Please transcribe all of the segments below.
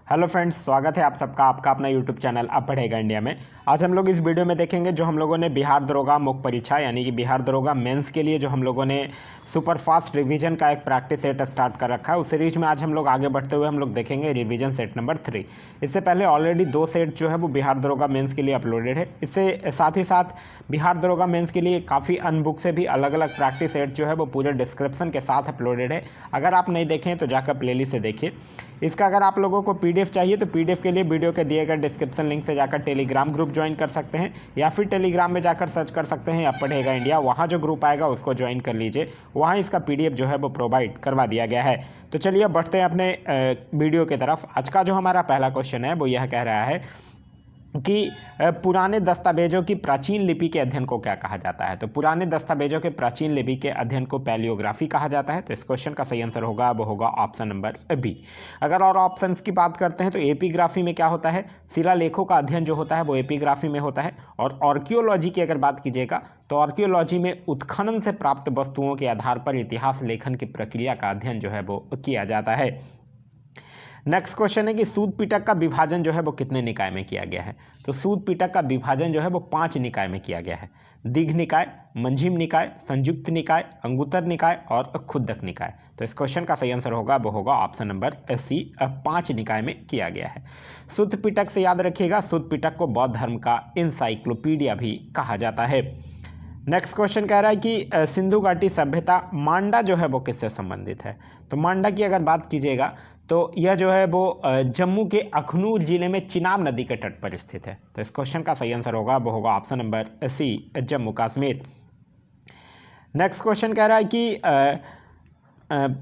Hello friends, स्वागत है आप सबका आपका अपना यूट्यूब चैनल अब पढ़ेगा इंडिया में। आज हम लोग इस वीडियो में देखेंगे जो हम लोगों ने बिहार दरोगा मुख्य परीक्षा यानी कि बिहार दरोगा मेंस के लिए जो हम लोगों ने सुपर फास्ट रिवीजन का एक प्रैक्टिस सेट स्टार्ट कर रखा है, उस सीरीज में आज हम लोग आगे बढ़ते हुए हम लोग देखेंगे रिवीजन सेट नंबर 3। इससे पहले ऑलरेडी 2 सेट जो है वो बिहार दरोगा मेंस के लिए अपलोडेड है। इससे साथ ही साथ बिहार दरोगा मेंस के लिए काफ़ी अन बुक से भी अलग अलग प्रैक्टिस सेट जो है वो पूरे डिस्क्रिप्शन के साथ अपलोडेड है। अगर आप नहीं देखें तो जाकर प्लेलिस्ट से देखिए। इसका अगर आप लोगों को पीडीएफ चाहिए तो पीडीएफ के लिए वीडियो के दिए गए डिस्क्रिप्शन लिंक से जाकर टेलीग्राम ग्रुप ज्वाइन कर सकते हैं, या फिर टेलीग्राम में जाकर सर्च कर सकते हैं अब पढ़ेगा इंडिया। वहाँ जो ग्रुप आएगा उसको ज्वाइन कर लीजिए, वहाँ इसका पीडीएफ जो है वो प्रोवाइड करवा दिया गया है। तो चलिए अब बढ़ते हैं अपने वीडियो की तरफ। आज का जो हमारा पहला क्वेश्चन है वो यह कह रहा है कि पुराने दस्तावेजों की प्राचीन लिपि के अध्ययन को क्या कहा जाता है। तो पुराने दस्तावेजों के प्राचीन लिपि के अध्ययन को पैलियोग्राफी कहा जाता है। तो इस क्वेश्चन का सही आंसर होगा वो होगा ऑप्शन नंबर बी। अगर और ऑप्शंस की बात करते हैं तो एपिग्राफी में क्या होता है, शिलालेखों का अध्ययन जो होता है वो एपिग्राफी में होता है। और आर्कियोलॉजी की अगर बात कीजिएगा तो आर्कियोलॉजी में उत्खनन से प्राप्त वस्तुओं के आधार पर इतिहास लेखन की प्रक्रिया का अध्ययन जो है वो किया जाता है। नेक्स्ट क्वेश्चन है कि सूत पिटक का विभाजन जो है वो कितने निकाय में किया गया है। तो सूत पिटक का विभाजन जो है वो 5 निकाय में किया गया है। दीघ निकाय, मंझिम निकाय, संयुक्त निकाय, अंगुत्तर निकाय और खुद्दक निकाय। तो इस क्वेश्चन का सही आंसर होगा वो होगा ऑप्शन नंबर सी, 5 निकाय में किया गया है। सूत पिटक से याद रखिएगा, सूत पिटक को बौद्ध धर्म का इंसाइक्लोपीडिया भी कहा जाता है। नेक्स्ट क्वेश्चन कह रहा है कि सिंधु घाटी सभ्यता मांडा जो है वो किससे संबंधित है। तो मांडा की अगर बात कीजिएगा तो यह जो है वो जम्मू के अखनूर जिले में चिनाब नदी के तट पर स्थित है। तो इस क्वेश्चन का सही आंसर होगा वो होगा option number C, Jammu Kashmir. Next question कह रहा है कि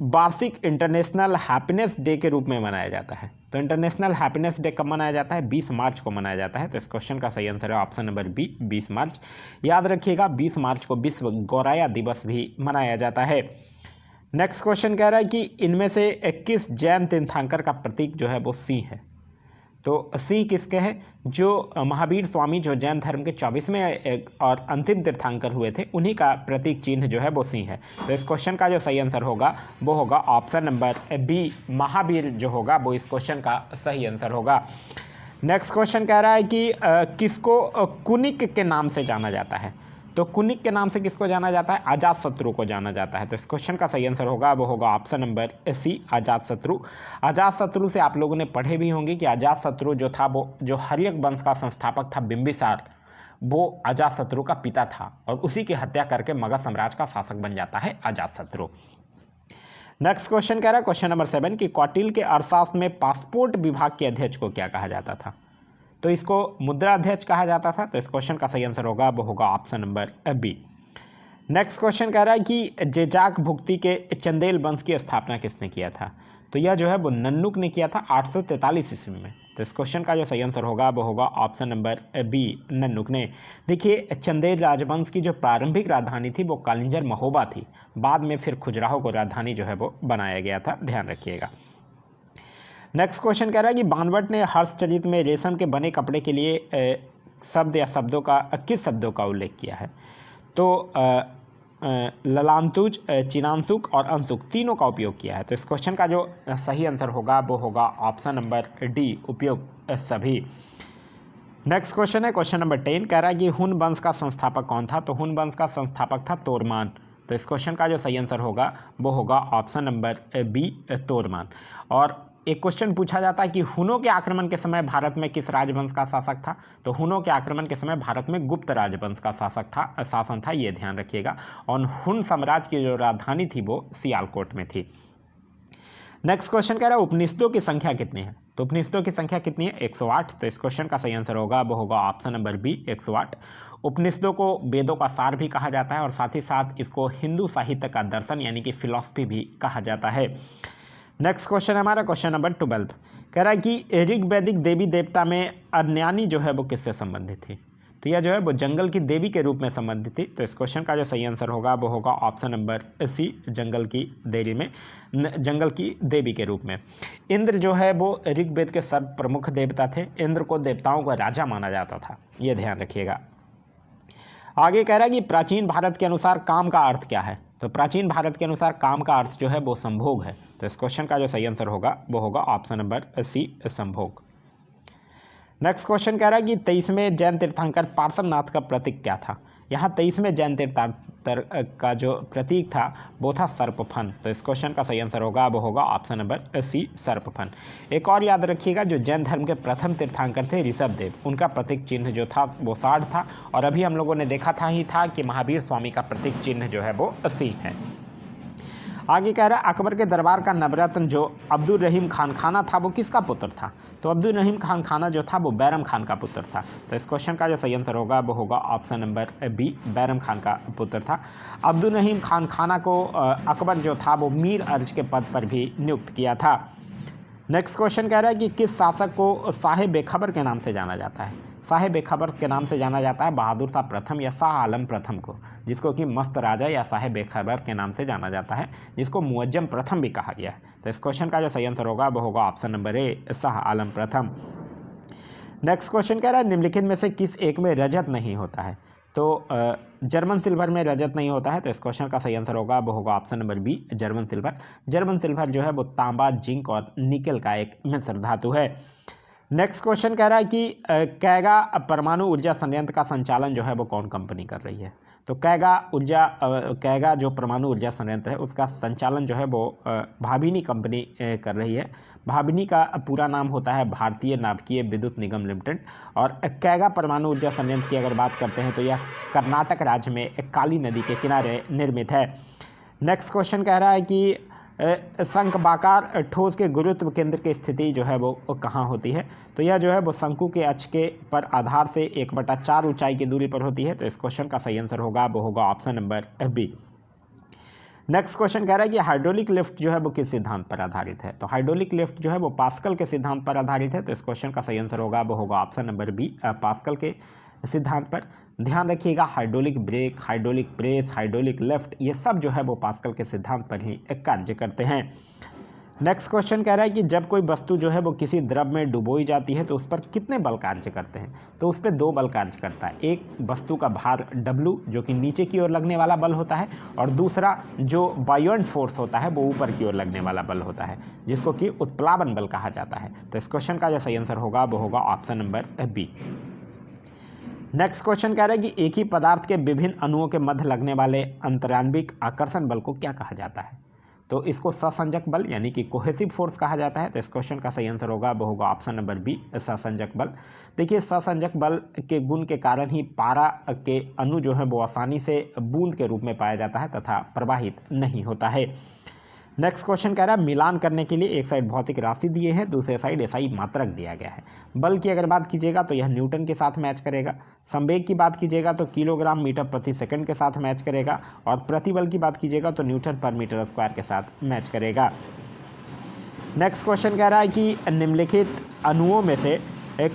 वार्षिक इंटरनेशनल हैप्पीनेस डे के रूप में मनाया जाता है। तो इंटरनेशनल हैप्पीनेस डे कब मनाया जाता है, 20 मार्च को मनाया जाता है। तो इस क्वेश्चन का सही आंसर है ऑप्शन नंबर बी, 20 मार्च। याद रखिएगा 20 मार्च को विश्व गौराया दिवस भी मनाया जाता है। नेक्स्ट क्वेश्चन कह रहा है कि इनमें से 21 जैन तीर्थंकर का प्रतीक जो है वो सिंह है। तो सिंह किसके हैं, जो महावीर स्वामी जो जैन धर्म के 24वें और अंतिम तीर्थंकर हुए थे, उन्हीं का प्रतीक चिन्ह जो है वो सिंह है। तो इस क्वेश्चन का जो सही आंसर होगा वो होगा ऑप्शन नंबर बी, महावीर जो होगा वो इस क्वेश्चन का सही आंसर होगा। नेक्स्ट क्वेश्चन कह रहा है कि किसको कुनिक के नाम से जाना जाता है। तो कुनिक के नाम से किसको जाना जाता है, अजातशत्रु को जाना जाता है। तो इस क्वेश्चन का सही आंसर होगा वो होगा option number C, Ajatashatru. Ajatashatru से आप लोगों ने पढ़े भी होंगे कि अजातशत्रु जो था वो जो हर्यक वंश का संस्थापक था बिंबिसार, वो अजातशत्रु का पिता था और उसी की हत्या करके मगध साम्राज्य का शासक बन जाता है अजातशत्रु। नेक्स्ट क्वेश्चन कह रहा है क्वेश्चन नंबर 7 कि कौटिल्य के अर्थशास्त्र में पासपोर्ट विभाग के अध्यक्ष को क्या कहा जाता था। तो इसको मुद्रा अध्यक्ष कहा जाता था। तो इस क्वेश्चन का सही आंसर होगा वो होगा option number B. Next question कह रहा है कि जेजाक भुक्ति के चंदेल वंश की स्थापना किसने किया था। तो यह जो है वो नन्नुक ने किया था 843 ईस्वी में। तो इस क्वेश्चन का जो सही आंसर होगा वो होगा ऑप्शन नंबर बी, नन्नुक ने। देखिए चंदेल राजवंश की जो प्रारंभिक राजधानी थी वो कालिंजर महोबा थी, बाद में फिर खजुराहो को राजधानी जो है वो बनाया गया था, ध्यान रखिएगा। नेक्स्ट क्वेश्चन कह रहा है कि बाणभट्ट ने हर्षचरित में रेशम के बने कपड़े के लिए शब्द या शब्दों का किस शब्दों का उल्लेख किया है। तो ललांतुज, चिनांसुक और अंशुक तीनों का उपयोग किया है। तो इस क्वेश्चन का जो सही आंसर होगा वो होगा ऑप्शन नंबर डी, उपयोग सभी। नेक्स्ट क्वेश्चन है क्वेश्चन नंबर 10, कह रहा है कि हुन वंश का संस्थापक कौन था। तो हुन वंश का संस्थापक था तोरमान। तो इस क्वेश्चन का जो सही आंसर होगा वो होगा ऑप्शन नंबर बी, तोरमान। और एक क्वेश्चन पूछा जाता है कि हुनों के आक्रमण के समय भारत में किस राजवंश का शासक था। तो हुनों के आक्रमण के समय भारत में गुप्त राजवंश का शासन था, ये ध्यान रखिएगा। और हुन साम्राज्य की जो राजधानी थी वो सियालकोट में थी। नेक्स्ट क्वेश्चन कह रहा है उपनिषदों की संख्या कितनी है। तो उपनिषदों की संख्या कितनी है, 108। तो इस क्वेश्चन का सही आंसर होगा वो होगा ऑप्शन नंबर बी, 108। उपनिषदों को वेदों का सार भी कहा जाता है और साथ ही साथ इसको हिंदू साहित्य का दर्शन यानी कि फिलॉसफी भी कहा जाता है। नेक्स्ट क्वेश्चन है हमारा क्वेश्चन नंबर 12, कह रहा है कि ऋग वैदिक देवी देवता में अर्ण्यानी जो है वो किससे संबंधित थी। तो यह जो है वो जंगल की देवी के रूप में संबंधित थी। तो इस क्वेश्चन का जो सही आंसर होगा वो होगा ऑप्शन नंबर सी, जंगल की देवी के रूप में। इंद्र जो है वो ऋग्वेद के सर्व प्रमुख देवता थे। इंद्र को देवताओं का राजा माना जाता था, ये ध्यान रखिएगा। आगे कह रहा है कि प्राचीन भारत के अनुसार काम का अर्थ क्या है। तो प्राचीन भारत के अनुसार काम का अर्थ जो है वो संभोग है। तो इस क्वेश्चन का जो सही आंसर होगा वो होगा ऑप्शन नंबर सी, संभोग। नेक्स्ट क्वेश्चन कह रहा है कि 23वें जैन तीर्थंकर पार्श्वनाथ का प्रतीक क्या था। यहाँ 23वें जैन तीर्थंकर का जो प्रतीक था वो था सर्पफन। तो इस क्वेश्चन का सही आंसर होगा वो होगा ऑप्शन नंबर सी, सर्पफन। एक और याद रखिएगा, जो जैन धर्म के प्रथम तीर्थंकर थे ऋषभदेव, उनका प्रतीक चिन्ह जो था वो साढ़ था, और अभी हम लोगों ने देखा था कि महावीर स्वामी का प्रतीक चिन्ह जो है वो सिंह है। आगे कह रहा है अकबर के दरबार का नवरत्न जो अब्दुल रहीम खान खाना था वो किसका पुत्र था। तो अब्दुल रहीम खान खाना जो था वो बैरम खान का पुत्र था। तो इस क्वेश्चन का जो सही आंसर होगा वो होगा option number B, Bairam Khan का पुत्र था। अब्दुल रहीम खान खाना को अकबर जो था वो मीर अर्ज के पद पर भी नियुक्त किया था। नेक्स्ट क्वेश्चन कह रहा है कि किस शासक को साहिब बेखबर के नाम से जाना जाता है। साहिब बेखबर के नाम से जाना जाता है बहादुर शाह प्रथम या शाह आलम प्रथम को, जिसको कि मस्त राजा या साहिब बेखबर के नाम से जाना जाता है, जिसको मुअज्जम प्रथम भी कहा गया है। तो इस क्वेश्चन का जो सही आंसर होगा वो होगा ऑप्शन नंबर ए, शाह आलम प्रथम। नेक्स्ट क्वेश्चन कह रहा है निम्नलिखित में से किस एक में रजत नहीं होता है। तो जर्मन सिल्वर में रजत नहीं होता है। तो इस क्वेश्चन का सही आंसर होगा वो होगा option number B, German silver. German silver जो है वो तांबा, जिंक और निकल का एक मिश्र धातु है। नेक्स्ट क्वेश्चन कह रहा है कि कैगा परमाणु ऊर्जा संयंत्र का संचालन जो है वो कौन कंपनी कर रही है। तो कैगा जो परमाणु ऊर्जा संयंत्र है उसका संचालन जो है वो भाभिनी कंपनी कर रही है। भाभिनी का पूरा नाम होता है भारतीय नाभिकीय विद्युत निगम लिमिटेड, और कैगा परमाणु ऊर्जा संयंत्र की अगर बात करते हैं तो यह कर्नाटक राज्य में काली नदी के किनारे निर्मित है। नेक्स्ट क्वेश्चन कह रहा है कि शंखबाकार ठोस के गुरुत्व केंद्र की स्थिति जो है वो कहाँ होती है। तो यह जो है वो शंकु के अक्ष के पर आधार से 1/4 ऊंचाई की दूरी पर होती है। तो इस क्वेश्चन का सही आंसर होगा वो होगा option number B. Next question कह रहा है कि हाइड्रोलिक लिफ्ट जो है वो किस सिद्धांत पर आधारित है। तो हाइड्रोलिक लिफ्ट जो है वो पास्कल के सिद्धांत पर आधारित है। तो इस क्वेश्चन का सही आंसर होगा वो होगा ऑप्शन नंबर बी, पास्कल के सिद्धांत पर। ध्यान रखिएगा, hydraulic brake, hydraulic press, hydraulic lift, ये सब जो है वो पास्कल के सिद्धांत पर ही कार्य करते हैं। नेक्स्ट क्वेश्चन कह रहा है कि जब कोई वस्तु जो है वो किसी द्रव में डुबोई जाती है तो उस पर कितने बल कार्य करते हैं। तो उस पर 2 बल कार्य करता है। एक वस्तु का भार W जो कि नीचे की ओर लगने वाला बल होता है, और दूसरा जो बायोंट फोर्स होता है वो ऊपर की ओर लगने वाला बल होता है, जिसको कि उत्प्लावन बल कहा जाता है। तो इस क्वेश्चन का जो सही आंसर होगा वो होगा option number B. Next question कह रहा है कि एक ही पदार्थ के विभिन्न अणुओं के मध्य लगने वाले अंतरान्विक आकर्षण बल को क्या कहा जाता है। तो इसको सहसंजक बल यानी कि कोहेसिव फोर्स कहा जाता है। तो इस क्वेश्चन का सही आंसर होगा वो होगा ऑप्शन नंबर बी, सहसंजक बल। देखिए, सहसंजक बल के गुण के कारण ही पारा के अणु जो है वो आसानी से बूंद के रूप में पाया जाता है तथा प्रवाहित नहीं होता है। नेक्स्ट क्वेश्चन कह रहा है मिलान करने के लिए एक साइड भौतिक राशि दिए हैं, दूसरे साइड एसआई मात्रक दिया गया है। बल की अगर बात कीजिएगा तो यह न्यूटन के साथ मैच करेगा। संवेग की बात कीजिएगा तो किलोग्राम मीटर प्रति सेकंड के साथ मैच करेगा, और प्रतिबल की बात कीजिएगा तो न्यूटन पर मीटर स्क्वायर के साथ मैच करेगा। नेक्स्ट क्वेश्चन कह रहा है कि निम्नलिखित अणुओं में से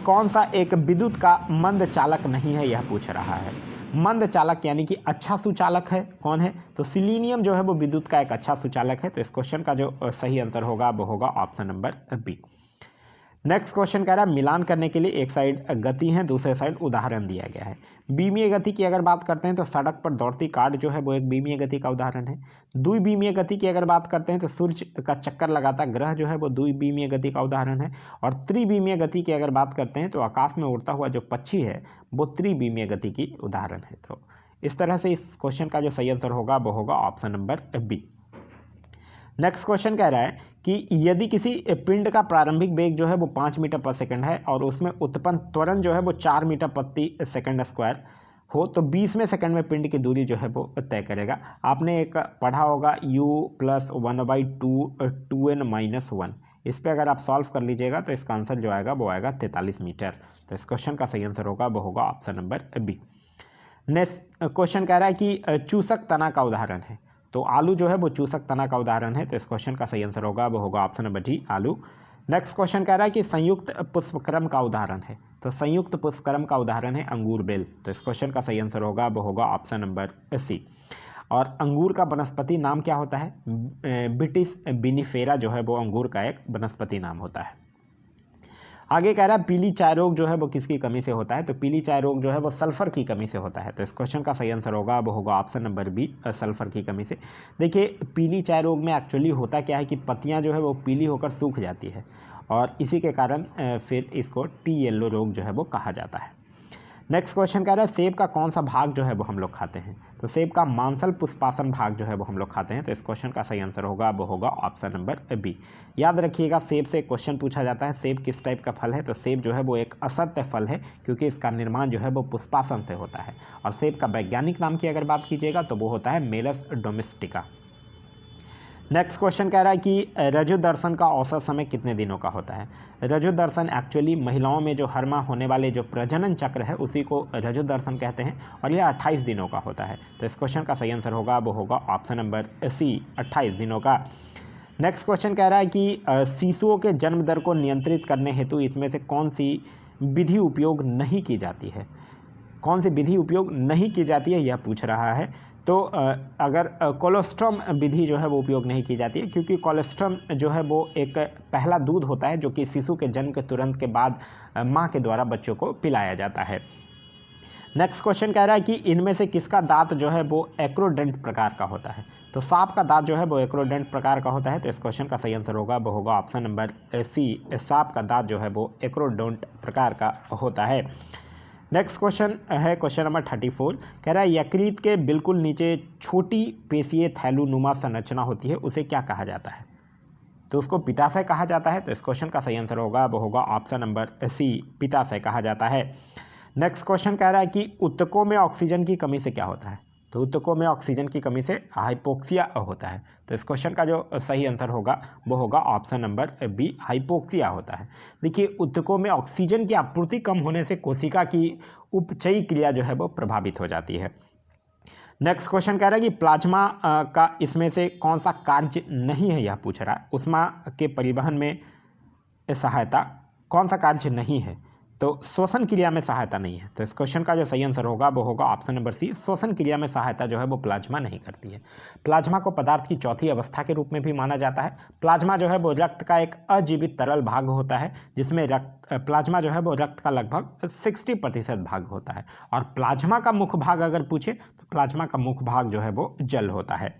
कौन सा एक विद्युत का मंद चालक नहीं है, यह पूछ रहा है। मंद चालक यानी कि अच्छा सुचालक है, कौन है। तो सिलीनियम जो है वो विद्युत का एक अच्छा सुचालक है। तो इस क्वेश्चन का जो सही आंसर होगा वो होगा option number B. Next question कह रहा है मिलान करने के लिए एक साइड गति है, दूसरे साइड उदाहरण दिया गया है। बीमीय गति की अगर बात करते हैं तो सड़क पर दौड़ती कार जो है वो एक बीमीय गति का उदाहरण है। द्विबीमीय गति की अगर बात करते हैं तो सूर्य का चक्कर लगाता ग्रह जो है वो द्विबीमीय गति का उदाहरण है। और त्रिबीमीय गति की अगर बात करते हैं तो आकाश में उड़ता हुआ जो पक्षी है वो त्रिबीमीय गति की उदाहरण है। तो इस तरह से इस क्वेश्चन का जो सही आंसर होगा वो होगा option number B. Next question कह रहा है कि यदि किसी पिंड का प्रारंभिक वेग जो है वो 5 मीटर पर सेकंड है और उसमें उत्पन्न त्वरण जो है वो 4 मीटर प्रति सेकंड स्क्वायर हो, तो 20वें सेकंड में पिंड की दूरी जो है वो तय करेगा। आपने एक पढ़ा होगा u + 1/2 2n-1। इस पर अगर आप सॉल्व कर लीजिएगा तो इसका आंसर जो आएगा वो आएगा 43 मीटर। तो इस क्वेश्चन का सही आंसर होगा वो होगा option number B. Next question कह रहा है कि चूसक तना का उदाहरण है। तो आलू जो है वो चूसक तना का उदाहरण है। तो इस क्वेश्चन का सही आंसर होगा वो होगा ऑप्शन नंबर डी, आलू। नेक्स्ट क्वेश्चन कह रहा है कि संयुक्त पुष्पक्रम का उदाहरण है। तो संयुक्त पुष्पक्रम का उदाहरण है अंगूर बेल। तो इस क्वेश्चन का सही आंसर होगा वो होगा ऑप्शन नंबर सी। और अंगूर का वनस्पति नाम क्या होता है। बिटिस विनिफेरा जो है वो अंगूर का एक वनस्पति नाम होता है। आगे कह रहा है पीली चाय रोग जो है वो किसकी कमी से होता है, तो पीली चाय रोग जो है वो सल्फर की कमी से होता है। तो इस क्वेश्चन का सही आंसर होगा वो होगा ऑप्शन नंबर बी, सल्फर की कमी से। देखिए पीली चाय रोग में एक्चुअली होता क्या है कि पत्तियां जो है वो पीली होकर सूख जाती है और इसी के कारण फिर इसको टी येलो रोग जो है वो कहा जाता है। नेक्स्ट क्वेश्चन कह रहा है सेब का कौन सा भाग जो है वो हम लोग खाते हैं, तो सेब का मांसल पुष्पासन भाग जो है वो हम लोग खाते हैं। तो इस क्वेश्चन का सही आंसर होगा वो होगा ऑप्शन नंबर बी। याद रखिएगा सेब से क्वेश्चन पूछा जाता है सेब किस टाइप का फल है, तो सेब जो है वो एक असत्य फल है क्योंकि इसका निर्माण जो है वो पुष्पासन से होता है। और सेब का वैज्ञानिक नाम की अगर बात कीजिएगा तो वो होता है मेलस डोमेस्टिका। नेक्स्ट क्वेश्चन कह रहा है कि रजो दर्शन का औसत समय कितने दिनों का होता है। रजो दर्शन एक्चुअली महिलाओं में जो हर माह होने वाले जो प्रजनन चक्र है उसी को रजो दर्शन कहते हैं और यह 28 दिनों का होता है। तो इस क्वेश्चन का सही आंसर होगा वो होगा ऑप्शन नंबर सी, 28 दिनों का। नेक्स्ट क्वेश्चन कह रहा है कि शिशुओं के जन्म दर को नियंत्रित करने हेतु इसमें से कौन सी विधि उपयोग नहीं की जाती है, कौन सी विधि उपयोग नहीं की जाती है यह पूछ रहा है। तो अगर कोलोस्ट्रम विधि जो है वो उपयोग नहीं की जाती है क्योंकि कोलोस्ट्रम जो है वो एक पहला दूध होता है जो कि शिशु के जन्म के तुरंत के बाद माँ के द्वारा बच्चों को पिलाया जाता है। नेक्स्ट क्वेश्चन कह रहा है कि इनमें से किसका दांत जो है वो एक्रोडेंट प्रकार का होता है, तो सांप का दांत जो है वो एक्रोडेंट प्रकार का होता है। तो इस क्वेश्चन का सही आंसर होगा वो होगा ऑप्शन नंबर सी, सांप का दांत जो है वो एक्रोडेंट प्रकार का होता है। नेक्स्ट क्वेश्चन है क्वेश्चन नंबर 34, कह रहा है यकृत के बिल्कुल नीचे छोटी पेशीय थैलूनुमा संरचना होती है उसे क्या कहा जाता है, तो उसको पित्ताशय कहा जाता है। तो इस क्वेश्चन का सही आंसर होगा वो होगा ऑप्शन नंबर सी, पित्ताशय कहा जाता है। नेक्स्ट क्वेश्चन कह रहा है कि ऊतकों में ऑक्सीजन की कमी से क्या होता है, तो ऊतकों में ऑक्सीजन की कमी से हाइपोक्सिया होता है। तो इस क्वेश्चन का जो सही आंसर होगा वो होगा ऑप्शन नंबर बी, हाइपोक्सिया होता है। देखिए ऊतकों में ऑक्सीजन की आपूर्ति कम होने से कोशिका की उपचयी क्रिया जो है वो प्रभावित हो जाती है। नेक्स्ट क्वेश्चन कह रहा है कि प्लाज्मा का इसमें से कौन सा कार्य नहीं है, यह पूछ रहा है उष्मा के परिवहन में सहायता कौन सा कार्य नहीं है, तो श्वसन क्रिया में सहायता नहीं है। तो इस क्वेश्चन का जो सही आंसर होगा वो होगा ऑप्शन नंबर सी, श्वसन क्रिया में सहायता जो है वो प्लाज्मा नहीं करती है। प्लाज्मा को पदार्थ की चौथी अवस्था के रूप में भी माना जाता है। प्लाज्मा जो है वो रक्त का एक अजीवित तरल भाग होता है जिसमें प्लाज्मा जो है वो रक्त का लगभग 60% भाग होता है और प्लाज्मा का मुख्य भाग अगर पूछे तो प्लाज्मा का मुख्य भाग जो है वो जल होता है।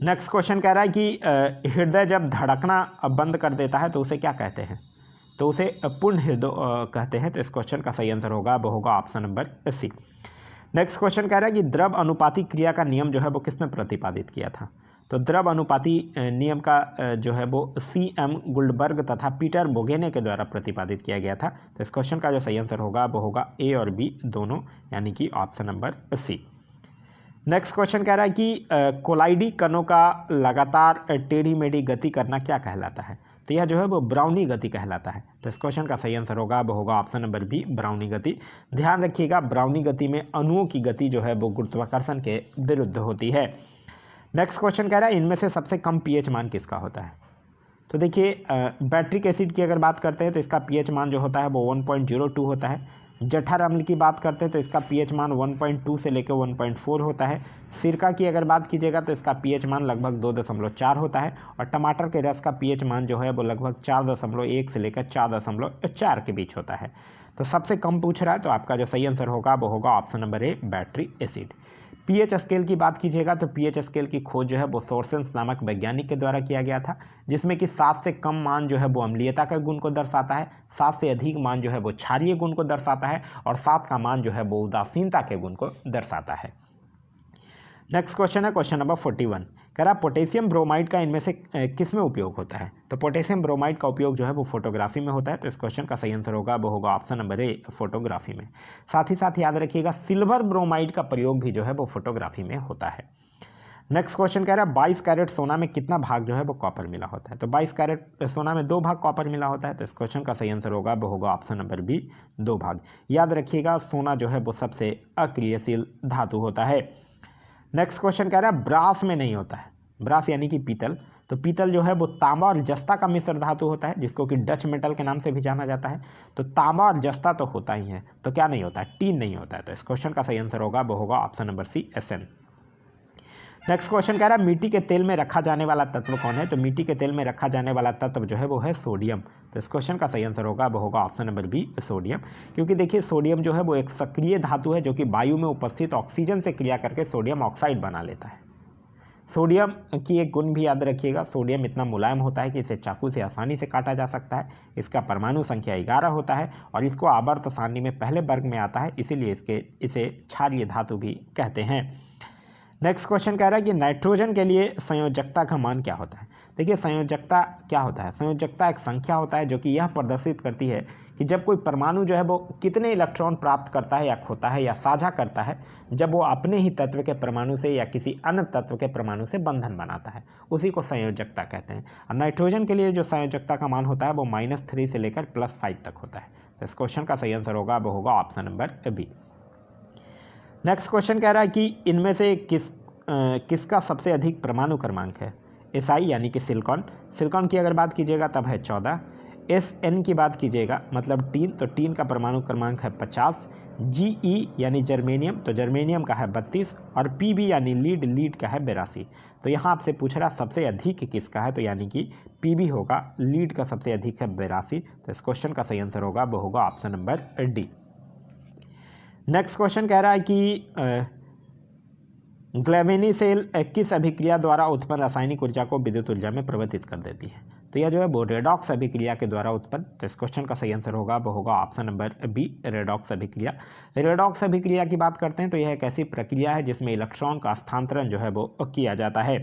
नेक्स्ट क्वेश्चन कह रहा है कि हृदय जब धड़कना बंद कर देता है तो उसे क्या कहते हैं, तो उसे पूर्ण हृदय कहते हैं। तो इस क्वेश्चन का सही आंसर होगा वो होगा option number C. Next question कह रहा है कि द्रव अनुपाती क्रिया का नियम जो है वो किसने प्रतिपादित किया था, तो द्रव अनुपाती नियम का जो है वो CM गुल्डबर्ग तथा पीटर बोगेने के द्वारा प्रतिपादित किया गया था। तो इस क्वेश्चन का जो सही आंसर होगा वो होगा ए और बी दोनों, यानी कि option number C. Next question कह रहा है कि कोलाइडी कणों का लगातार टेढ़ी मेढ़ी गति करना क्या कहलाता है, तो यह जो है वो ब्राउनी गति कहलाता है। तो इस क्वेश्चन का सही आंसर होगा वो होगा ऑप्शन नंबर बी, ब्राउनी गति। ध्यान रखिएगा ब्राउनी गति में अणुओं की गति जो है वो गुरुत्वाकर्षण के विरुद्ध होती है। नेक्स्ट क्वेश्चन कह रहा है इनमें से सबसे कम pH मान किसका होता है, तो देखिए बैट्रिक एसिड की अगर बात करते हैं तो इसका pH मान जो होता है वो 1.02 होता है। जठर अम्ल की बात करते हैं तो इसका pH मान 1.2 से लेकर 1.4 होता है। सिरका की अगर बात कीजिएगा तो इसका pH मान लगभग 2.4 होता है और टमाटर के रस का pH मान जो है वो लगभग 4.1 से लेकर 4.4 के बीच होता है। तो सबसे कम पूछ रहा है तो आपका जो सही आंसर होगा वो होगा option number A, butyric acid. PH scale की बात कीजिएगा तो पीएच स्केल की खोज जो है वो सोर्सेंस नामक वैज्ञानिक के द्वारा किया गया था, जिसमें कि 7 से कम मान जो है वो अम्लीयता का गुण को दर्शाता है, 7 से अधिक मान जो है वो क्षारीय गुण को दर्शाता है और 7 का मान जो है वो उदासीनता के गुण को दर्शाता है। नेक्स्ट क्वेश्चन है क्वेश्चन नंबर 41, कह रहा पोटेशियम ब्रोमाइड का इनमें से किस में उपयोग होता है, तो पोटेशियम ब्रोमाइड का उपयोग जो है वो फोटोग्राफी में होता है। तो इस क्वेश्चन का सही आंसर होगा वो होगा ऑप्शन नंबर ए, फोटोग्राफी में। साथ ही साथ याद रखिएगा सिल्वर ब्रोमाइड का प्रयोग भी जो है वो फोटोग्राफी में होता है। नेक्स्ट क्वेश्चन कह रहा है 22 कैरेट सोना में कितना भाग जो है वो कॉपर मिला होता है, तो 22 कैरेट सोना में 2 भाग कॉपर मिला होता है। तो इस क्वेश्चन का सही आंसर होगा वो होगा ऑप्शन नंबर बी, 2 भाग। याद रखिएगा सोना जो है वो सबसे अक्रियशील धातु होता है। नेक्स्ट क्वेश्चन कह रहा है ब्रास में नहीं होता है, ब्रास यानी कि पीतल, तो पीतल जो है वो तांबा और जस्ता का मिश्र धातु होता है, जिसको कि डच मेटल के नाम से भी जाना जाता है। तो तांबा और जस्ता तो होता ही है, तो क्या नहीं होता है, टीन नहीं होता है। तो इस क्वेश्चन का सही आंसर होगा वो होगा option number C, SN। Next question कह रहा है मिट्टी के तेल में रखा जाने वाला तत्व कौन है? तो मिट्टी के तेल में रखा जाने वाला तत्व जो है वो है सोडियम। तो इस क्वेश्चन का सही आंसर होगा वो होगा ऑप्शन नंबर बी सोडियम, क्योंकि देखिए सोडियम जो है वो एक सक्रिय धातु है जो कि वायु में उपस्थित ऑक्सीजन से क्रिया करके सोडियम ऑक्साइड बना लेता है। सोडियम की एक गुण भी याद रखिएगा, सोडियम इतना मुलायम होता है कि इसे चाकू से आसानी से काटा जा सकता है। इसका परमाणु संख्या 11 होता है और इसको आवर्त सारणी में पहले वर्ग में आता है, इसीलिए इसे क्षारीय धातु भी कहते हैं। नेक्स्ट क्वेश्चन कह रहा है कि नाइट्रोजन के लिए संयोजकता का मान क्या होता है? देखिए संयोजकता क्या होता है? संयोजकता एक संख्या होता है जो कि यह प्रदर्शित करती है कि जब कोई परमाणु जो है वो कितने इलेक्ट्रॉन प्राप्त करता है या खोता है या साझा करता है जब वो अपने ही तत्व के परमाणु से या किसी अन्य तत्व के परमाणु से बंधन बनाता है, उसी को संयोजकता कहते हैं। और नाइट्रोजन के लिए जो संयोजकता का मान होता है वो -3 से लेकर +5 तक होता है। तो इस क्वेश्चन का सही आंसर होगा वो होगा option number B. Next question कह रहा है कि इनमें से किसका सबसे अधिक परमाणु क्रमांक है? Si यानी कि सिलिकॉन की अगर बात कीजिएगा तब है 14, Sn की बात कीजिएगा मतलब टीन, तो टीन का परमाणु क्रमांक है 50, Ge यानी जर्मेनियम, तो जर्मेनियम का है 32 और Pb यानी लीड का है 82। तो यहाँ आपसे पूछ रहा सबसे अधिक किसका है, तो यानी कि Pb होगा, लीड का सबसे अधिक है 82। तो इस क्वेश्चन का सही आंसर होगा वो होगा option number D. Next question कह रहा है कि ग्लैवेनी सेल किस अभिक्रिया द्वारा उत्पन्न रासायनिक ऊर्जा को विद्युत ऊर्जा में परिवर्तित कर देती है? तो यह जो है वो रेडॉक्स अभिक्रिया के द्वारा उत्पन्न। तो इस क्वेश्चन का सही आंसर होगा वो होगा ऑप्शन नंबर बी रेडॉक्स अभिक्रिया। रेडॉक्स अभिक्रिया की बात करते हैं तो यह एक ऐसी प्रक्रिया है जिसमें इलेक्ट्रॉन का स्थानांतरण जो है वो किया जाता है।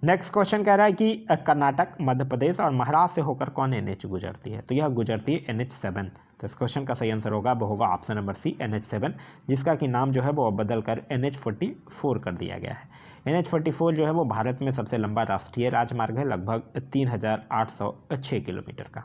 नेक्स्ट क्वेश्चन कह रहा है कि कर्नाटक, मध्य प्रदेश और महाराष्ट्र से होकर कौन NH गुजरती है? तो यह गुजरती है NH7। तो इस क्वेश्चन का सही आंसर होगा वो होगा ऑप्शन नंबर सी NH7, जिसका कि नाम जो है वो बदल कर NH44 कर दिया गया है। NH44 जो है वो भारत में सबसे लंबा राष्ट्रीय राजमार्ग है, लगभग 3806 किलोमीटर का।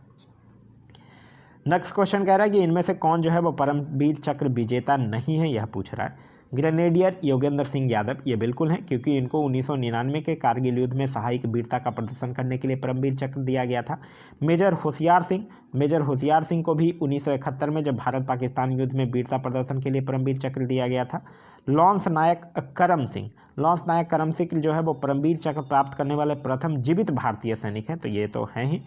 नेक्स्ट क्वेश्चन कह रहा है कि इनमें से कौन जो है वो परमवीर चक्र विजेता नहीं है, यह पूछ रहा है। ग्रेनेडियर योगेंद्र सिंह यादव ये बिल्कुल हैं, क्योंकि इनको 1999 के कारगिल युद्ध में सहायक वीरता का प्रदर्शन करने के लिए परमवीर चक्र दिया गया था। मेजर होशियार सिंह को भी 1971 में जब भारत पाकिस्तान युद्ध में वीरता प्रदर्शन के लिए परमवीर चक्र दिया गया था। लॉन्स नायक करम सिंह जो है वो परमवीर चक्र प्राप्त करने वाले प्रथम जीवित भारतीय सैनिक हैं, तो ये तो हैं ही।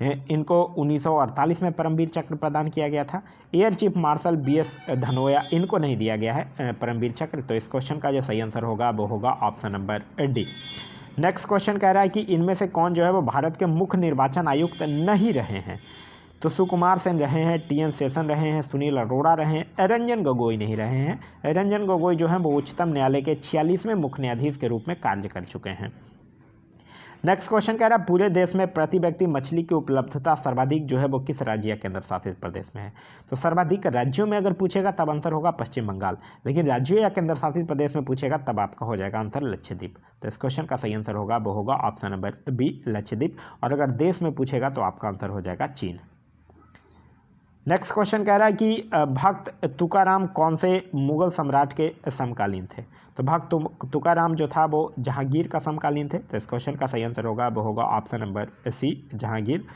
इनको 1948 में परमवीर चक्र प्रदान किया गया था। Air chief marshal BS Dhanoa, इनको नहीं दिया गया है परमवीर चक्र। तो इस क्वेश्चन का जो सही आंसर होगा वो होगा option number D. Next question कह रहा है कि इनमें से कौन जो है वो भारत के मुख्य निर्वाचन आयुक्त नहीं रहे हैं? तो सुकुमार सेन रहे हैं, TN शेषन रहे हैं, सुनील अरोड़ा रहे हैं, रंजन गोगोई नहीं रहे हैं। रंजन गोगोई जो है वो उच्चतम न्यायालय के 46वें मुख्य न्यायाधीश के रूप में कार्य कर चुके हैं। नेक्स्ट क्वेश्चन कह रहा है पूरे देश में प्रति व्यक्ति मछली की उपलब्धता सर्वाधिक जो है वो किस राज्य या केंद्र शासित प्रदेश में है? तो सर्वाधिक राज्यों में अगर पूछेगा तब आंसर होगा पश्चिम बंगाल, लेकिन राज्यों या केंद्र शासित प्रदेश में पूछेगा तब आपका हो जाएगा आंसर लक्षद्वीप। तो इस क्वेश्चन का सही आंसर होगा वो होगा ऑप्शन नंबर बी लक्षद्वीप, और अगर देश में पूछेगा तो आपका आंसर हो जाएगा चीन। नेक्स्ट क्वेश्चन कह रहा है कि भक्त तुकाराम कौन से मुगल सम्राट के समकालीन थे? तो भक्त तुकाराम जो था वो जहांगीर का समकालीन थे। तो इस क्वेश्चन का सही आंसर होगा वो होगा ऑप्शन नंबर सी जहांगीर।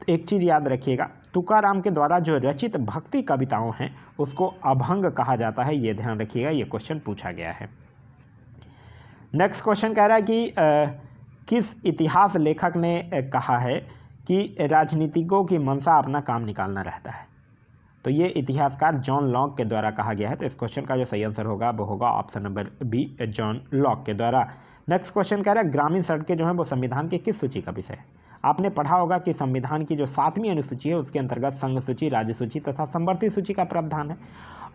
एक चीज़ याद रखिएगा, तुकाराम के द्वारा जो रचित भक्ति कविताओं हैं उसको अभंग कहा जाता है, ये ध्यान रखिएगा, ये क्वेश्चन पूछा गया है। नेक्स्ट क्वेश्चन कह रहा है कि किस इतिहास लेखक ने कहा है कि राजनीतिकों की मंशा अपना काम निकालना रहता है? तो ये इतिहासकार जॉन लॉक के द्वारा कहा गया है। तो इस क्वेश्चन का जो सही आंसर होगा वो होगा option number B John Locke के द्वारा। नेक्स्ट क्वेश्चन कह रहा है ग्रामीण सड़कें जो हैं वो संविधान की किस सूची का विषय है? आपने पढ़ा होगा कि संविधान की जो 7वीं अनुसूची है उसके अंतर्गत संघ सूची, राज्य सूची तथा समवर्ती सूची का प्रावधान है,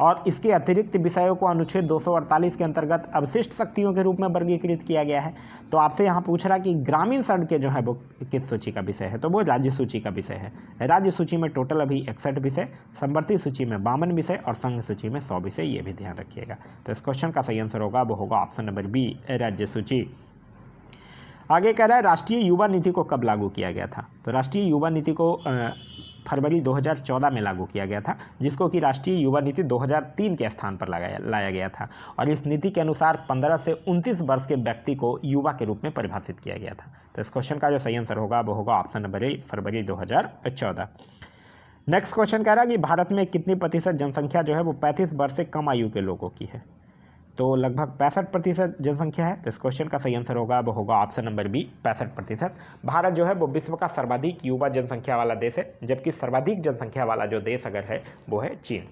और इसके अतिरिक्त विषयों को अनुच्छेद 248 के अंतर्गत अवशिष्ट शक्तियों के रूप में वर्गीकृत किया गया है। तो आपसे यहाँ पूछ रहा कि ग्रामीण सड़कें जो है वो किस सूची का विषय है? तो वो राज्य सूची का विषय है। राज्य सूची में टोटल अभी 61 विषय, समवर्ती सूची में 52 विषय और संघ सूची में 100 विषय, ये भी ध्यान रखिएगा। तो इस क्वेश्चन का सही आंसर होगा वो होगा ऑप्शन नंबर बी राज्य सूची। आगे कह रहा है राष्ट्रीय युवा नीति को कब लागू किया गया था? तो राष्ट्रीय युवा नीति को फरवरी 2014 में लागू किया गया था, जिसको कि राष्ट्रीय युवा नीति 2003 के स्थान पर लाया गया था, और इस नीति के अनुसार 15 से 29 वर्ष के व्यक्ति को युवा के रूप में परिभाषित किया गया था। तो इस क्वेश्चन का जो सही आंसर होगा वो होगा ऑप्शन नंबर ए फरवरी 2014। नेक्स्ट क्वेश्चन कह रहा है कि भारत में कितनी प्रतिशत जनसंख्या जो है वो 35 वर्ष से कम आयु के लोगों की है? तो लगभग 65% जनसंख्या है। तो इस क्वेश्चन का सही आंसर होगा वो होगा ऑप्शन नंबर बी 65%। भारत जो है वो विश्व का सर्वाधिक युवा जनसंख्या वाला देश है, जबकि सर्वाधिक जनसंख्या वाला जो देश अगर है वो है चीन।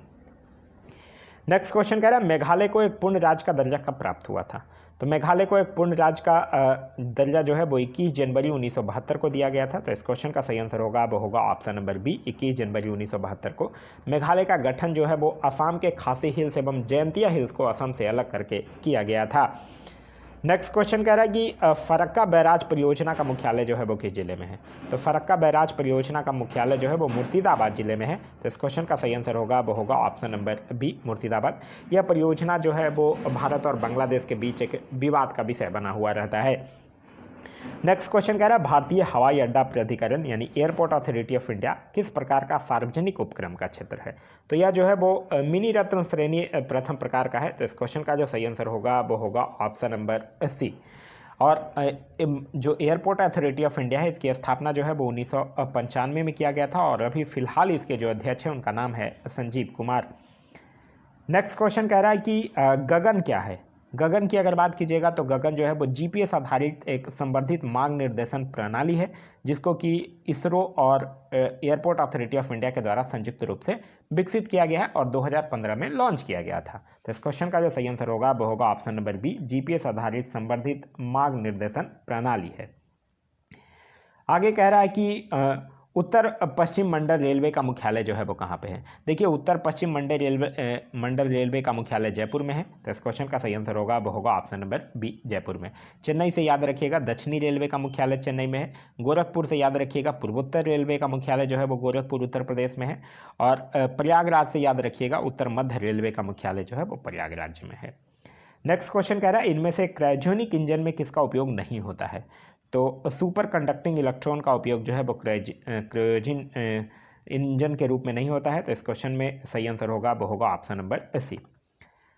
नेक्स्ट क्वेश्चन कह रहा है मेघालय को एक पूर्ण राज्य का दर्जा कब प्राप्त हुआ था। तो मेघालय को एक पूर्ण राज्य का दर्जा जो है वो 21 जनवरी 1972 को दिया गया था। तो इस क्वेश्चन का सही आंसर होगा वो होगा ऑप्शन नंबर बी 21 जनवरी 1972 को। मेघालय का गठन जो है वो असम के खासी हिल्स एवं जयंतिया हिल्स को असम से अलग करके किया गया था। नेक्स्ट क्वेश्चन कह रहा है कि फरक्का बैराज परियोजना का मुख्यालय जो है वो किस जिले में है। तो फरक्का बैराज परियोजना का मुख्यालय जो है वो मुर्शिदाबाद जिले में है। तो इस क्वेश्चन का सही आंसर होगा वो होगा ऑप्शन नंबर बी मुर्शिदाबाद। यह परियोजना जो है वो भारत और बांग्लादेश के बीच एक विवाद का विषय बना हुआ रहता है। नेक्स्ट क्वेश्चन कह रहा है भारतीय हवाई अड्डा प्राधिकरण यानी एयरपोर्ट अथॉरिटी ऑफ इंडिया किस प्रकार का सार्वजनिक उपक्रम का क्षेत्र है। तो यह जो है वो मिनी रत्न श्रेणी प्रथम प्रकार का है। तो इस क्वेश्चन का जो सही आंसर होगा वो होगा ऑप्शन नंबर सी। और जो एयरपोर्ट अथॉरिटी ऑफ इंडिया है इसकी स्थापना जो है वो 1995 में किया गया था और अभी फिलहाल इसके जो अध्यक्ष हैं उनका नाम है संजीव कुमार। नेक्स्ट क्वेश्चन कह रहा है कि गगन क्या है। गगन की अगर बात कीजिएगा तो गगन जो है वो जीपीएस आधारित एक संवर्धित मार्ग निर्देशन प्रणाली है, जिसको कि इसरो और एयरपोर्ट अथॉरिटी ऑफ इंडिया के द्वारा संयुक्त रूप से विकसित किया गया है और 2015 में लॉन्च किया गया था। तो इस क्वेश्चन का जो सही आंसर होगा वो होगा ऑप्शन नंबर बी जीपीएस आधारित संवर्धित मार्ग निर्देशन प्रणाली है। आगे कह रहा है कि उत्तर पश्चिम मंडल रेलवे का मुख्यालय जो है वो कहाँ पे है। देखिए उत्तर पश्चिम मंडल रेलवे का मुख्यालय जयपुर में है। तो इस क्वेश्चन का सही आंसर होगा वो होगा ऑप्शन नंबर बी जयपुर में। चेन्नई से याद रखिएगा दक्षिणी रेलवे का मुख्यालय चेन्नई में है। गोरखपुर से याद रखिएगा पूर्वोत्तर रेलवे का मुख्यालय जो है वो गोरखपुर उत्तर प्रदेश में है। और प्रयागराज से याद रखिएगा उत्तर मध्य रेलवे का मुख्यालय जो है वो प्रयागराज में है। नेक्स्ट क्वेश्चन कह रहा है इनमें से क्रायोजेनिक इंजन में किसका उपयोग नहीं होता है। तो सुपर कंडक्टिंग इलेक्ट्रॉन का उपयोग जो है वो क्रायोजन इंजन के रूप में नहीं होता है। तो इस क्वेश्चन में सही आंसर होगा वो होगा option number C.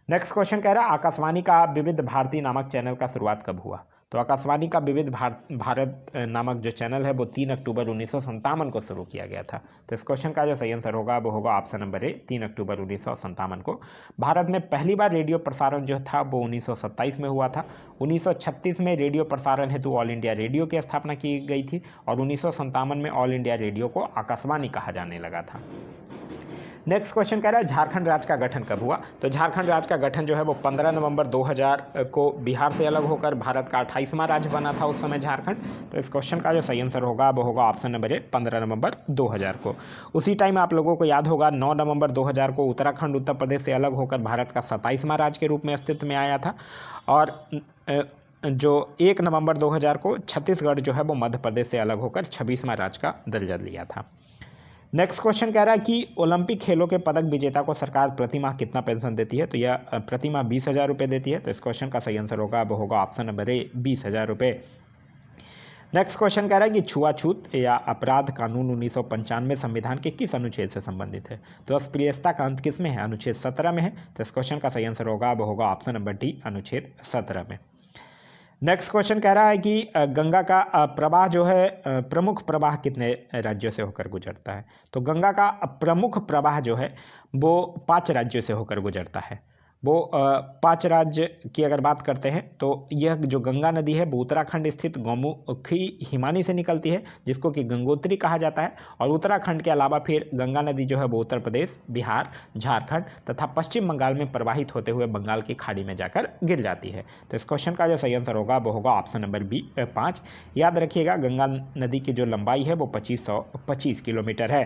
Next question कह रहा है आकाशवाणी का विविध भारती नामक चैनल का शुरुआत कब हुआ। तो आकाशवाणी का विविध भारत नामक जो चैनल है वो 3 अक्टूबर 1957 को शुरू किया गया था। तो इस क्वेश्चन का जो सही आंसर होगा वो होगा ऑप्शन नंबर ए 3 अक्टूबर 1957 को। भारत में पहली बार रेडियो प्रसारण जो था वो 1927 में हुआ था। 1936 में रेडियो प्रसारण हेतु ऑल इंडिया रेडियो की स्थापना की गई थी और 1957 में ऑल इंडिया रेडियो को आकाशवाणी कहा जाने लगा था। नेक्स्ट क्वेश्चन कह रहा है झारखंड राज्य का गठन कब हुआ। तो झारखंड राज्य का गठन जो है वो 15 नवंबर 2000 को बिहार से अलग होकर भारत का 28वां राज्य बना था उस समय झारखंड। तो इस क्वेश्चन का जो सही आंसर होगा वो होगा ऑप्शन नंबर ए 15 नवंबर 2000 को। उसी टाइम आप लोगों को याद होगा 9 नवंबर 2000 को उत्तराखंड उत्तर प्रदेश से अलग होकर भारत का 27वां राज्य के रूप में अस्तित्व में आया था। और जो 1 नवंबर 2000 को छत्तीसगढ़ जो है वो मध्य प्रदेश से अलग होकर 26वां राज्य का दर्जा लिया था। नेक्स्ट क्वेश्चन कह रहा है कि ओलंपिक खेलों के पदक विजेता को सरकार प्रति माह कितना पेंशन देती है। तो यह प्रति माह 20,000 रुपये देती है। तो इस क्वेश्चन का सही आंसर होगा वो होगा ऑप्शन नंबर ए 20,000 रुपये। नेक्स्ट क्वेश्चन कह रहा है कि छुआछूत या अपराध कानून 1995 संविधान के किस अनुच्छेद से संबंधित है। तो अस्पृश्यता का अंत किस में है, अनुच्छेद 17 में है। तो इस क्वेश्चन का सही आंसर होगा वो होगा ऑप्शन नंबर डी अनुच्छेद 17 में। नेक्स्ट क्वेश्चन कह रहा है कि गंगा का प्रवाह जो है प्रमुख प्रवाह कितने राज्यों से होकर गुजरता है। तो गंगा का प्रमुख प्रवाह जो है वो 5 राज्यों से होकर गुजरता है। वो 5 राज्य की अगर बात करते हैं तो यह जो गंगा नदी है वो उत्तराखंड स्थित गौमुखी हिमानी से निकलती है, जिसको कि गंगोत्री कहा जाता है। और उत्तराखंड के अलावा फिर गंगा नदी जो है वो उत्तर प्रदेश, बिहार, झारखंड तथा पश्चिम बंगाल में प्रवाहित होते हुए बंगाल की खाड़ी में जाकर गिर जाती है। तो इस क्वेश्चन का जो सही आंसर होगा वो होगा ऑप्शन नंबर बी 5। याद रखिएगा गंगा नदी की जो लंबाई है वो 2525 किलोमीटर है।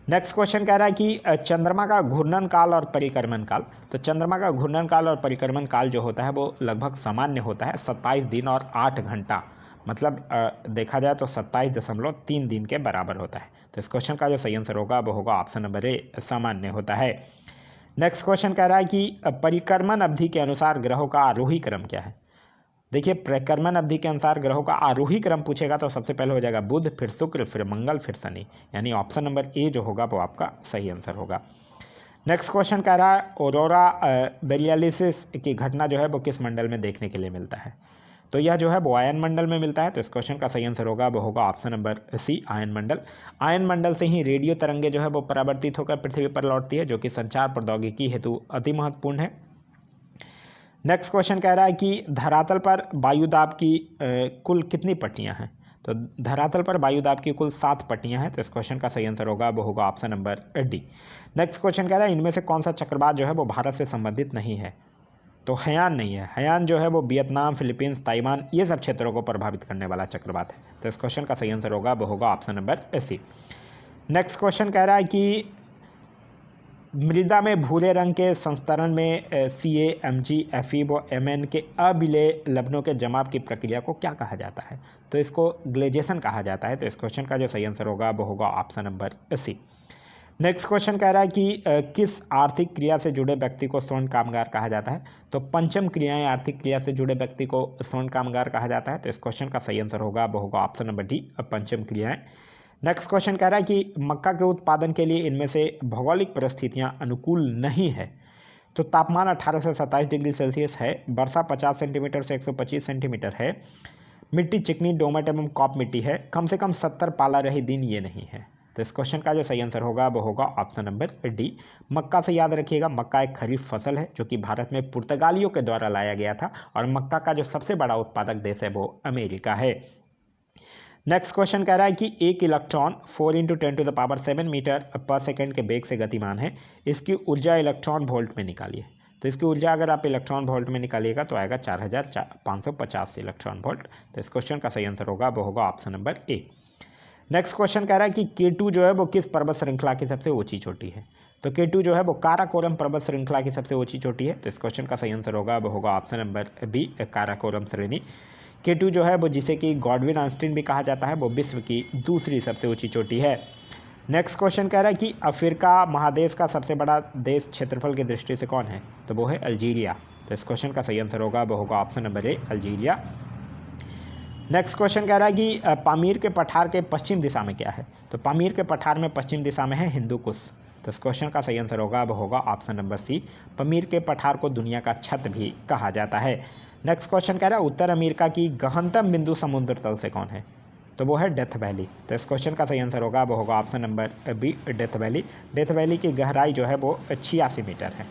नेक्स्ट क्वेश्चन कह रहा है कि चंद्रमा का घूर्णन काल और परिक्रमण काल। तो चंद्रमा का घूर्णन काल और परिक्रमण काल जो होता है वो लगभग सामान्य होता है 27 दिन और 8 घंटा, मतलब देखा जाए तो 27.3 दिन के बराबर होता है। तो इस क्वेश्चन का जो सही आंसर होगा वो होगा ऑप्शन नंबर ए सामान्य होता है। नेक्स्ट क्वेश्चन कह रहा है कि परिक्रमण अवधि के अनुसार ग्रहों का आरोही क्रम क्या है। देखिए परिक्रमण अवधि के अनुसार ग्रहों का आरोही क्रम पूछेगा तो सबसे पहले हो जाएगा बुध, फिर शुक्र, फिर मंगल, फिर शनि, यानी ऑप्शन नंबर ए जो होगा वो आपका सही आंसर होगा। नेक्स्ट क्वेश्चन कह रहा है ऑरोरा बोरियलिस की घटना जो है वो किस मंडल में देखने के लिए मिलता है। तो यह जो है वो आयन मंडल में मिलता है। तो इस क्वेश्चन का सही आंसर होगा वो होगा ऑप्शन नंबर सी आयन मंडल। आयन मंडल से ही रेडियो तरंगे जो है वो परावर्तित होकर पृथ्वी पर लौटती है, जो कि संचार प्रौद्योगिकी हेतु अति महत्वपूर्ण है। नेक्स्ट क्वेश्चन कह रहा है कि धरातल पर वायुदाब की कुल कितनी पट्टियाँ हैं। तो धरातल पर वायुदाब की कुल 7 पट्टियाँ हैं। तो इस क्वेश्चन का सही आंसर होगा वो होगा option number D. Next question कह रहा है इनमें से कौन सा चक्रवात जो है वो भारत से संबंधित नहीं है। तो हयान नहीं है। हयान जो है वो वियतनाम, फिलीपींस, ताइवान ये सब क्षेत्रों को प्रभावित करने वाला चक्रवात है। तो इस क्वेश्चन का सही आंसर होगा वो होगा option number C. Next question कह रहा है कि मृदा में भूरे रंग के संस्तरण में Ca, Mg, Fe व Mn के अविलेय लवणों के जमाव की प्रक्रिया को क्या कहा जाता है। तो इसको ग्लेजेशन कहा जाता है। तो इस क्वेश्चन का जो सही आंसर होगा वो होगा option number C. Next question कह रहा है कि किस आर्थिक क्रिया से जुड़े व्यक्ति को स्वर्ण कामगार कहा जाता है। तो पंचम क्रियाएं आर्थिक क्रिया से जुड़े व्यक्ति को स्वर्ण कामगार कहा जाता है। तो इस क्वेश्चन का सही आंसर होगा वो होगा ऑप्शन नंबर डी, पंचम क्रियाएं। नेक्स्ट क्वेश्चन कह रहा है कि मक्का के उत्पादन के लिए इनमें से भौगोलिक परिस्थितियां अनुकूल नहीं है। तो तापमान 18 से 27 डिग्री सेल्सियस है, वर्षा 50 सेंटीमीटर से 125 सेंटीमीटर है, मिट्टी चिकनी, डोमट एवं कॉप मिट्टी है, कम से कम 70 पाला रही दिन ये नहीं है। तो इस क्वेश्चन का जो सही आंसर होगा वो होगा ऑप्शन नंबर डी। मक्का से याद रखिएगा, मक्का एक खरीफ फसल है जो कि भारत में पुर्तगालियों के द्वारा लाया गया था और मक्का का जो सबसे बड़ा उत्पादक देश है वो अमेरिका है। नेक्स्ट क्वेश्चन कह रहा है कि एक इलेक्ट्रॉन 4 × 10⁻7 मीटर पर सेकेंड के वेग से गतिमान है, इसकी ऊर्जा इलेक्ट्रॉन वोल्ट में निकालिए। तो इसकी ऊर्जा अगर आप इलेक्ट्रॉन वोल्ट में निकालिएगा तो आएगा 4550 इलेक्ट्रॉन वोल्ट। तो इस क्वेश्चन का सही आंसर होगा वो होगा ऑप्शन नंबर ए। नेक्स्ट क्वेश्चन कह रहा है कि K2 जो है वो किस पर्वत श्रृंखला की सबसे ऊंची चोटी है। तो K2 जो है वो काराकोरम पर्वत श्रृंखला की सबसे ऊंची चोटी है। तो इस क्वेश्चन का सही आंसर होगा वो होगा ऑप्शन नंबर बी, काराकोरम श्रेणी। K2 जो है वो जिसे कि गॉडविन आइंस्टीन भी कहा जाता है, वो विश्व की दूसरी सबसे ऊंची चोटी है। नेक्स्ट क्वेश्चन कह रहा है कि अफ्रीका महादेश का सबसे बड़ा देश क्षेत्रफल की दृष्टि से कौन है। तो वो है अल्जीरिया। तो इस क्वेश्चन का सही आंसर होगा वो होगा ऑप्शन नंबर ए, अल्जीरिया। नेक्स्ट क्वेश्चन कह रहा है कि पामीर के पठार के पश्चिम दिशा में क्या है। तो पामीर के पठार में पश्चिम दिशा में है हिंदू कुश। तो इस क्वेश्चन का सही आंसर होगा वो होगा ऑप्शन नंबर सी, पामीर के पठार को दुनिया का छत भी कहा जाता है। नेक्स्ट क्वेश्चन कह रहा है उत्तर अमेरिका की गहनतम बिंदु समुद्र तल से कौन है। तो वो है डेथ वैली। तो इस क्वेश्चन का सही आंसर होगा वो होगा option number B, Death Valley. Death Valley की गहराई जो है वो 86 मीटर है।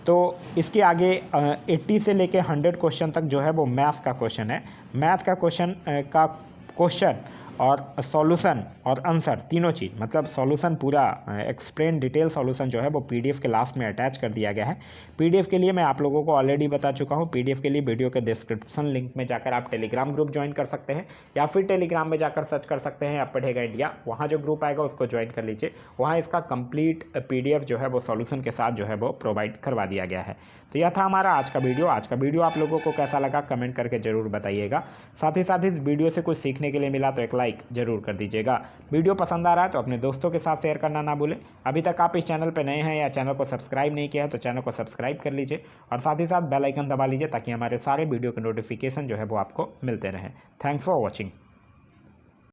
तो इसके आगे 80 से लेके 100 क्वेश्चन तक जो है वो मैथ का क्वेश्चन है। मैथ का क्वेश्चन और सॉल्यूशन और आंसर तीनों चीज़, मतलब सॉल्यूशन पूरा एक्सप्लेन डिटेल सॉल्यूशन जो है वो पीडीएफ के लास्ट में अटैच कर दिया गया है। पीडीएफ के लिए मैं आप लोगों को ऑलरेडी बता चुका हूँ। पीडीएफ के लिए वीडियो के डिस्क्रिप्शन लिंक में जाकर आप टेलीग्राम ग्रुप ज्वाइन कर सकते हैं या फिर टेलीग्राम में जाकर सर्च कर सकते हैं अब पढ़ेगा इंडिया। वहाँ जो ग्रुप आएगा उसको ज्वाइन कर लीजिए। वहाँ इसका कंप्लीट पीडीएफ जो है वो सॉल्यूशन के साथ जो है वो प्रोवाइड करवा दिया गया है। तो यह था हमारा आज का वीडियो। आज का वीडियो आप लोगों को कैसा लगा कमेंट करके ज़रूर बताइएगा। साथ ही साथ इस वीडियो से कुछ सीखने के लिए मिला तो एक लाइक ज़रूर कर दीजिएगा। वीडियो पसंद आ रहा है तो अपने दोस्तों के साथ शेयर करना ना भूलें। अभी तक आप इस चैनल पर नए हैं या चैनल को सब्सक्राइब नहीं किया है तो चैनल को सब्सक्राइब कर लीजिए और साथ ही साथ बेल आइकन दबा लीजिए ताकि हमारे सारे वीडियो के नोटिफिकेशन जो है वो आपको मिलते रहें। Thanks for watching.